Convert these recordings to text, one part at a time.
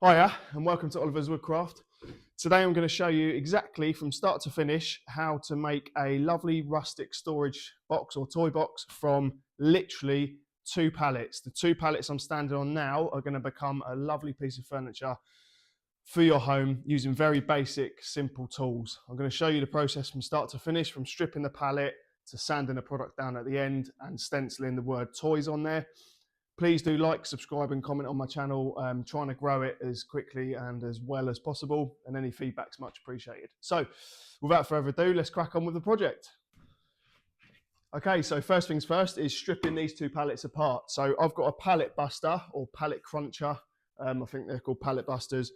Hiya and welcome to Oliver's Woodcraft. Today I'm going to show you exactly from start to finish how to make a lovely rustic storage box or toy box from literally 2 pallets. The 2 pallets I'm standing on now are going to become a lovely piece of furniture for your home using very basic, simple tools. I'm going to show you the process from start to finish, from stripping the pallet to sanding the product down at the end and stenciling the word toys on there. Please do like, subscribe and comment on my channel. I'm trying to grow it as quickly and as well as possible, and any feedback's much appreciated. So without further ado, let's crack on with the project. Okay, so first things first is stripping these 2 pallets apart. So I've got a pallet buster or pallet cruncher. I think they're called pallet busters.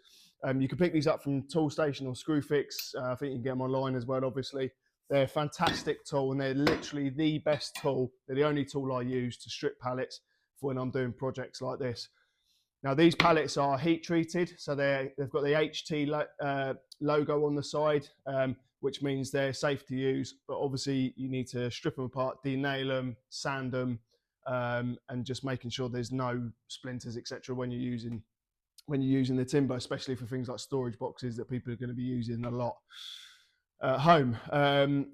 You can pick these up from Toolstation or Screwfix. I think you can get them online as well, obviously. They're a fantastic tool and they're literally the best tool. They're the only tool I use to strip pallets for when I'm doing projects like this. Now these pallets are heat treated, so they've got the HT logo on the side, which means they're safe to use, but obviously you need to strip them apart, denail them, sand them, and just making sure there's no splinters, etc. when you're using the timber, especially for things like storage boxes that people are going to be using a lot at home.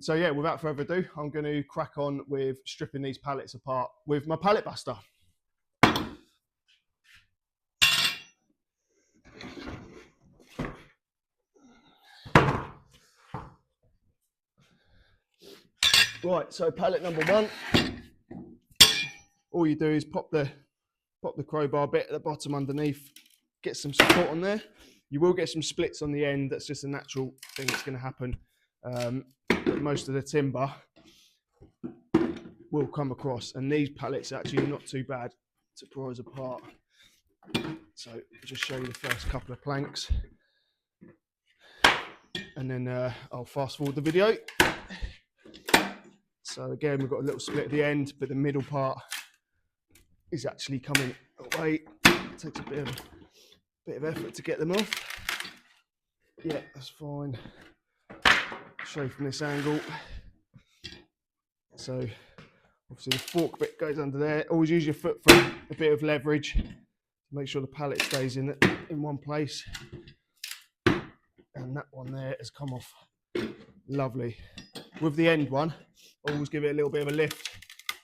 So yeah, without further ado, I'm going to crack on with stripping these pallets apart with my pallet buster. Right, so pallet number 1, all you do is pop the crowbar bit at the bottom underneath, get some support on there. You will get some splits on the end, that's just a natural thing that's going to happen. But most of the timber will come across, and these pallets are actually not too bad to prise apart. So I'll just show you the first couple of planks, and then I'll fast forward the video. So again, we've got a little split at the end, but the middle part is actually coming away. It takes a bit of effort to get them off. Yeah, that's fine. Show you from this angle. So obviously the fork bit goes under there. Always use your foot for a bit of leverage to make sure the pallet stays in one place. And that one there has come off lovely. With the end one, always give it a little bit of a lift,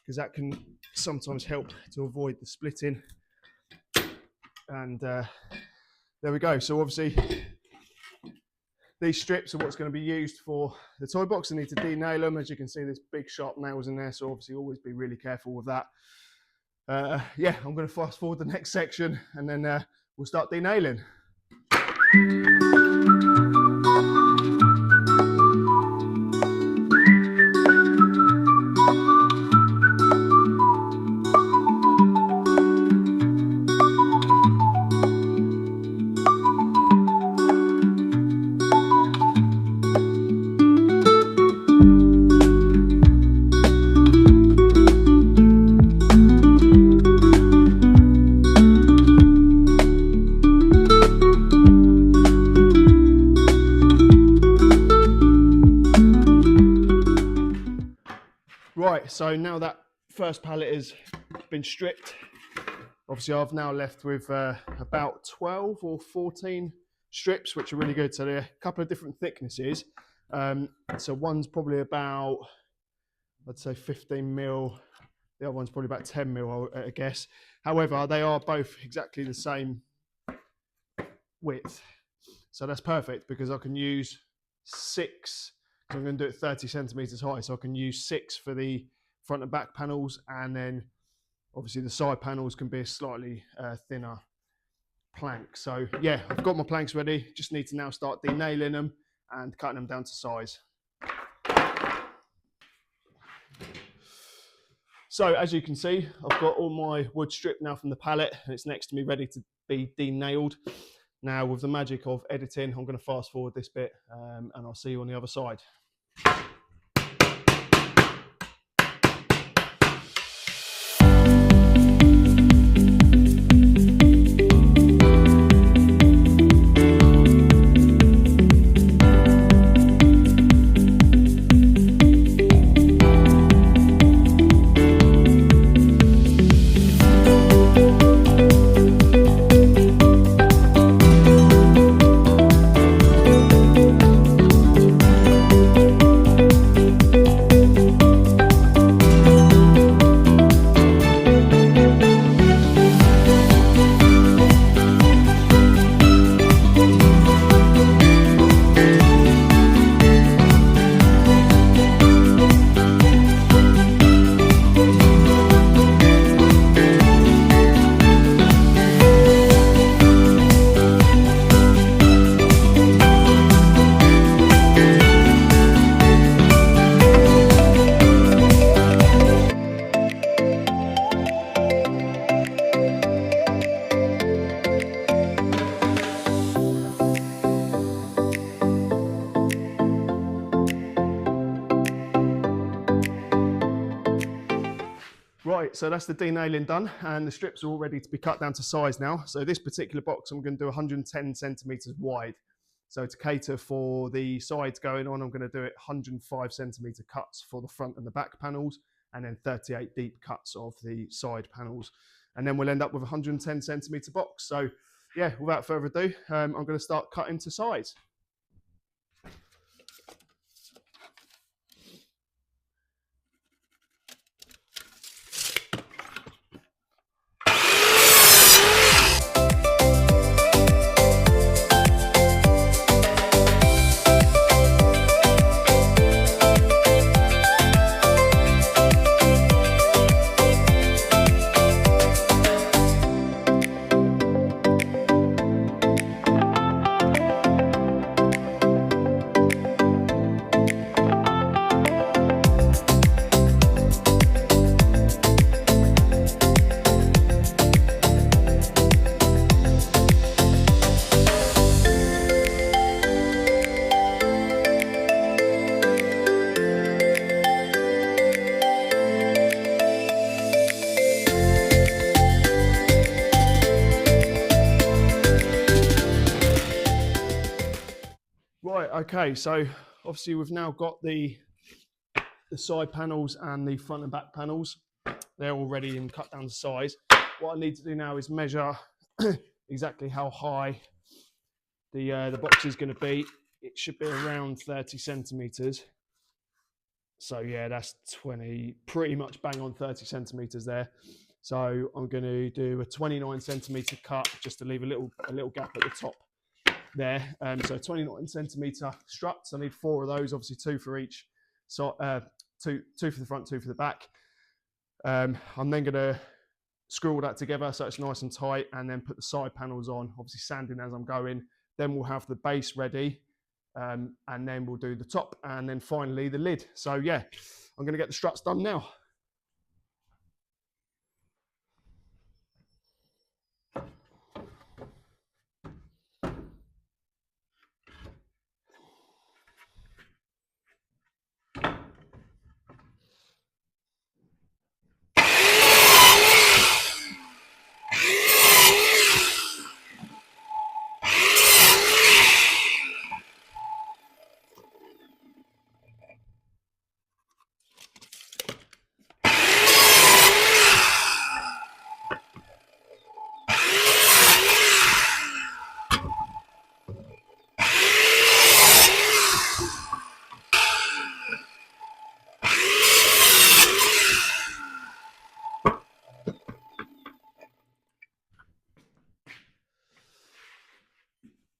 because that can sometimes help to avoid the splitting. And there we go. So obviously these strips are what's going to be used for the toy box. I need to denail them. As you can see, there's big sharp nails in there, so obviously always be really careful with that. Yeah, I'm going to fast forward the next section, and then we'll start denailing. Right, so now that first pallet has been stripped, obviously I've now left with about 12 or 14 strips, which are really good. So they're a couple of different thicknesses. So one's probably about, I'd say 15 mil. The other one's probably about 10 mil, I guess. However, they are both exactly the same width. So that's perfect, because I can use 6. I'm going to do it 30 centimeters high, so I can use 6 for the front and back panels, and then obviously the side panels can be a slightly thinner plank. So yeah, I've got my planks ready, just need to now start denailing them and cutting them down to size. So as you can see, I've got all my wood stripped now from the pallet, and it's next to me ready to be denailed. Now with the magic of editing, I'm going to fast forward this bit, and I'll see you on the other side. Right, so that's the denailing done, and the strips are all ready to be cut down to size now. So this particular box, I'm going to do 110 centimeters wide. So to cater for the sides going on, I'm going to do it 105 centimeter cuts for the front and the back panels, and then 38 deep cuts of the side panels. And then we'll end up with a 110 centimeter box. So yeah, without further ado, I'm going to start cutting to size. Right, okay, so obviously we've now got the side panels and the front and back panels. They're all ready and cut down to size. What I need to do now is measure exactly how high the box is going to be. It should be around 30 centimeters. So yeah, that's 20, pretty much bang on 30 centimeters there. So I'm going to do a 29 centimeter cut just to leave a little gap at the top there. So 29 centimeter struts. I need 4 of those, obviously 2 for each. So two for the front, 2 for the back. I'm then going to screw all that together so it's nice and tight, and then put the side panels on, obviously sanding as I'm going. Then we'll have the base ready, and then we'll do the top, and then finally the lid. So yeah, I'm going to get the struts done now.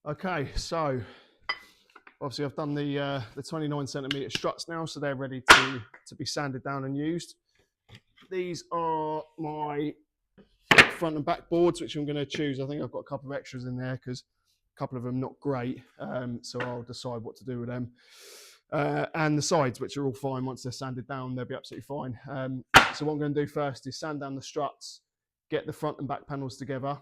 Okay, so obviously I've done the 29 centimeter struts now, so they're ready to be sanded down and used. These are my front and back boards, which I'm going to choose. I think I've got a couple of extras in there because a couple of them not great, so I'll decide what to do with them. And the sides, which are all fine. Once they're sanded down, they'll be absolutely fine. So what I'm going to do first is sand down the struts, get the front and back panels together,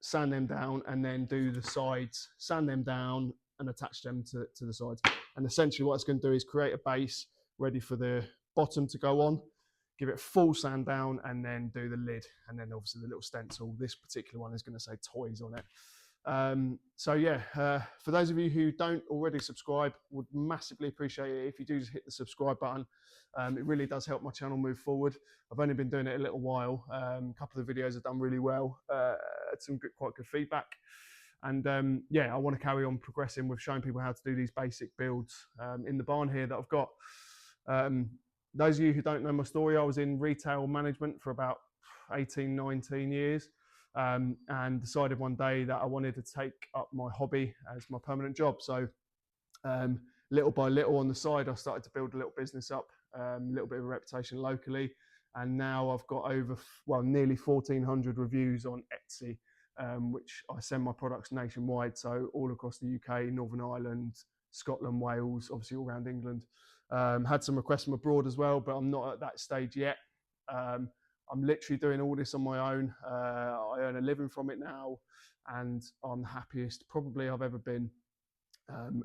sand them down, and then do the sides, sand them down and attach them to the sides. And essentially what it's going to do is create a base ready for the bottom to go on, give it a full sand down, and then do the lid, and then obviously the little stencil. This particular one is going to say toys on it. So yeah, for those of you who don't already subscribe, would massively appreciate it if you do just hit the subscribe button. It really does help my channel move forward. I've only been doing it a little while. A couple of the videos have done really well, had some quite good feedback, and yeah, I want to carry on progressing with showing people how to do these basic builds in the barn here that I've got. Those of you who don't know my story, I was in retail management for about 18, 19 years. And decided one day that I wanted to take up my hobby as my permanent job. So little by little on the side, I started to build a little business up, a little bit of a reputation locally. And now I've got over, well, nearly 1,400 reviews on Etsy, which I send my products nationwide. So all across the UK, Northern Ireland, Scotland, Wales, obviously all around England. Had some requests from abroad as well, but I'm not at that stage yet. I'm literally doing all this on my own. I earn a living from it now, and I'm the happiest probably I've ever been.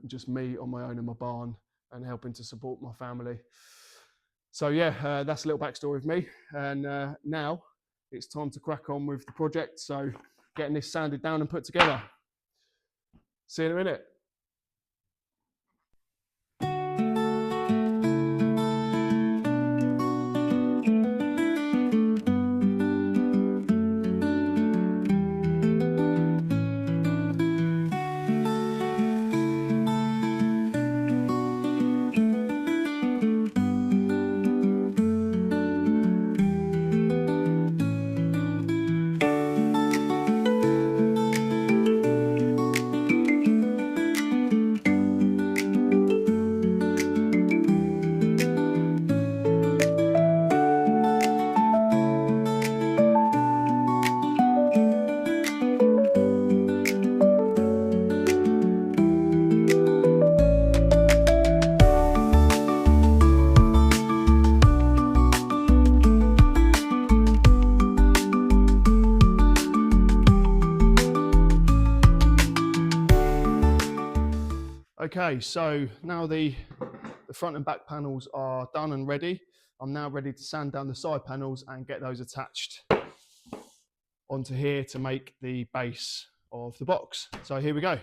Just me on my own in my barn and helping to support my family. So yeah, that's a little backstory of me. And now it's time to crack on with the project. So getting this sanded down and put together. See you in a minute. Okay, so now the front and back panels are done and ready. I'm now ready to sand down the side panels and get those attached onto here to make the base of the box. So here we go.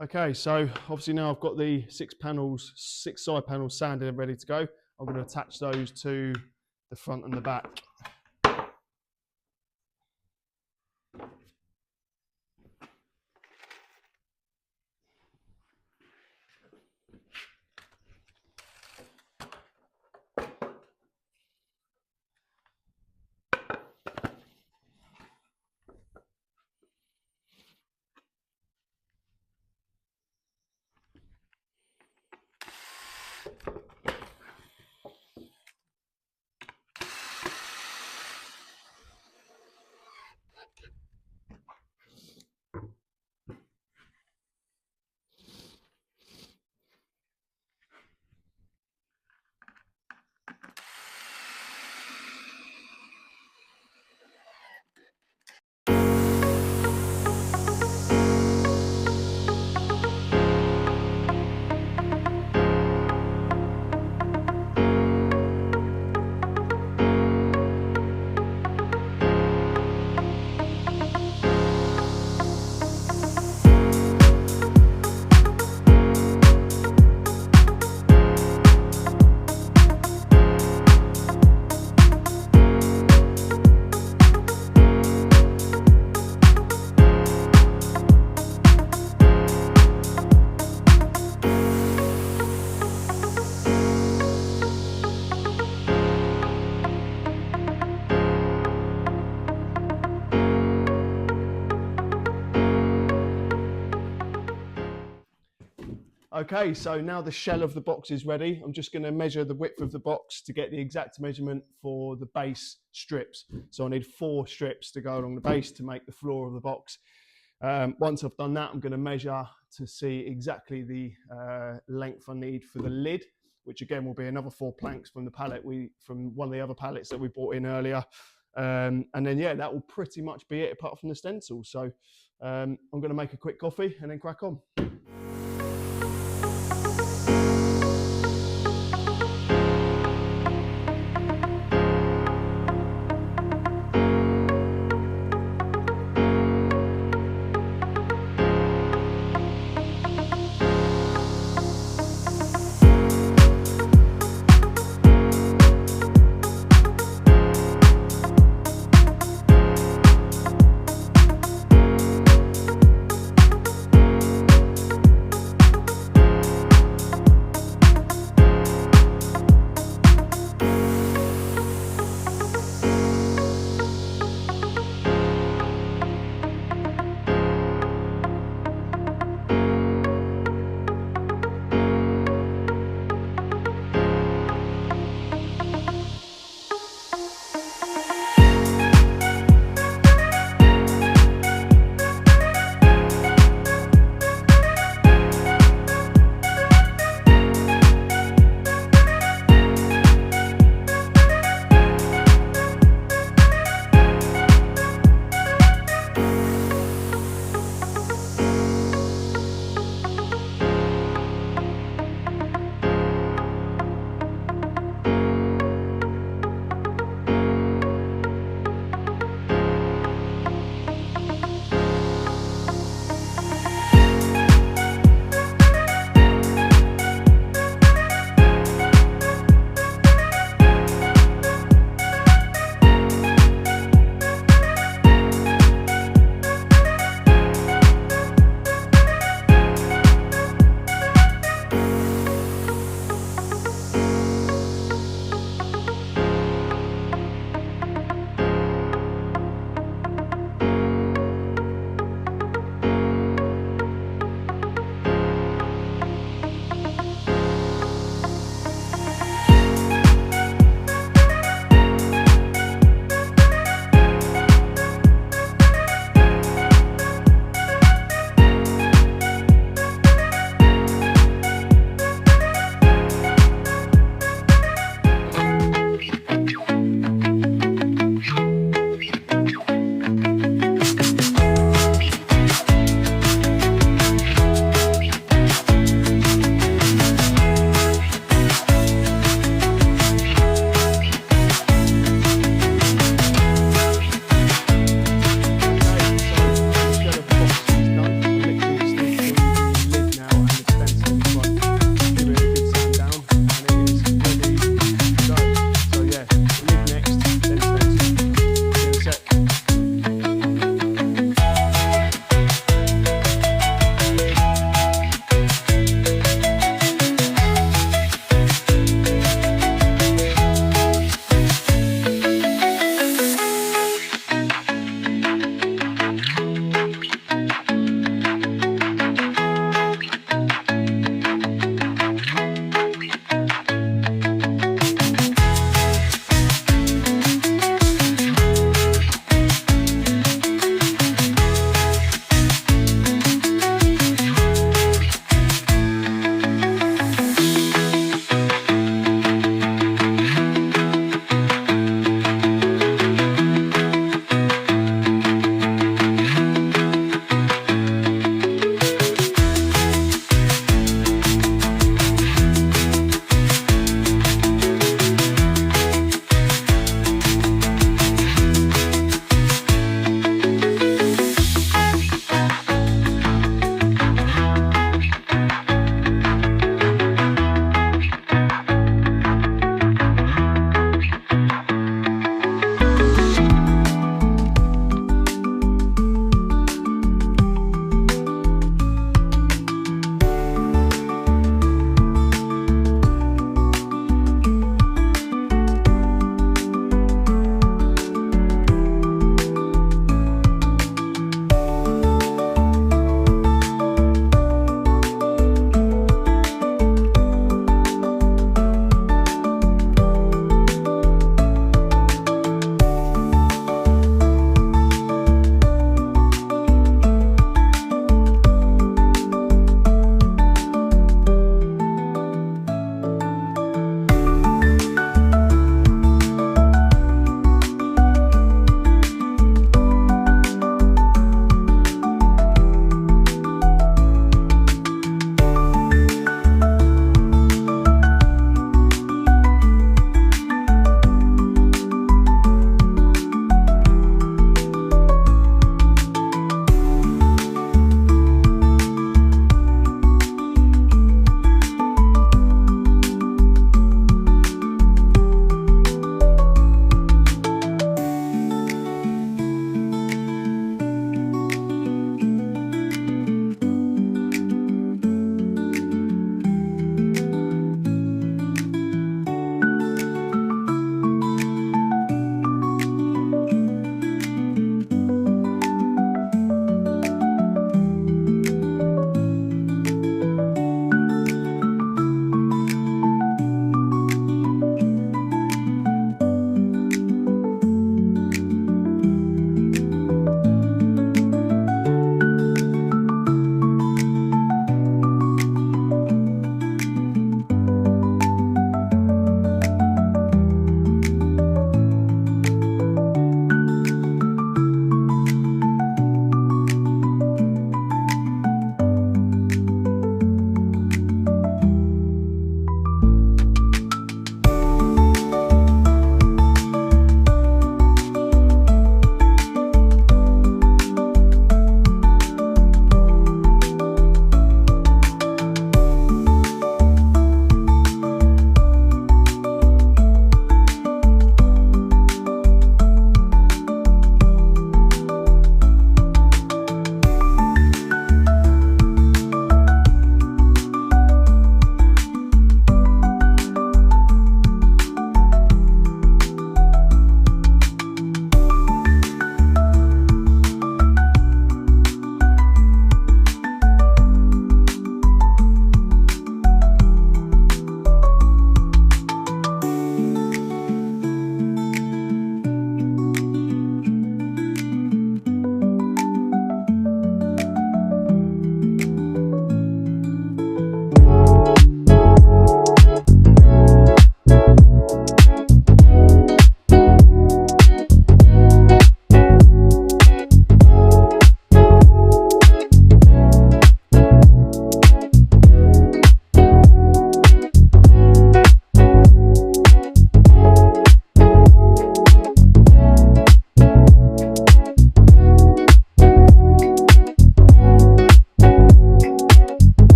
Okay, so obviously now I've got the six side panels sanded and ready to go. I'm going to attach those to the front and the back. Okay, so now the shell of the box is ready. I'm just going to measure the width of the box to get the exact measurement for the base strips. So I need 4 strips to go along the base to make the floor of the box. Once I've done that, I'm going to measure to see exactly the length I need for the lid, which again will be another 4 planks from the pallet from one of the other pallets that we bought in earlier. And then yeah, that will pretty much be it apart from the stencil. So I'm going to make a quick coffee and then crack on.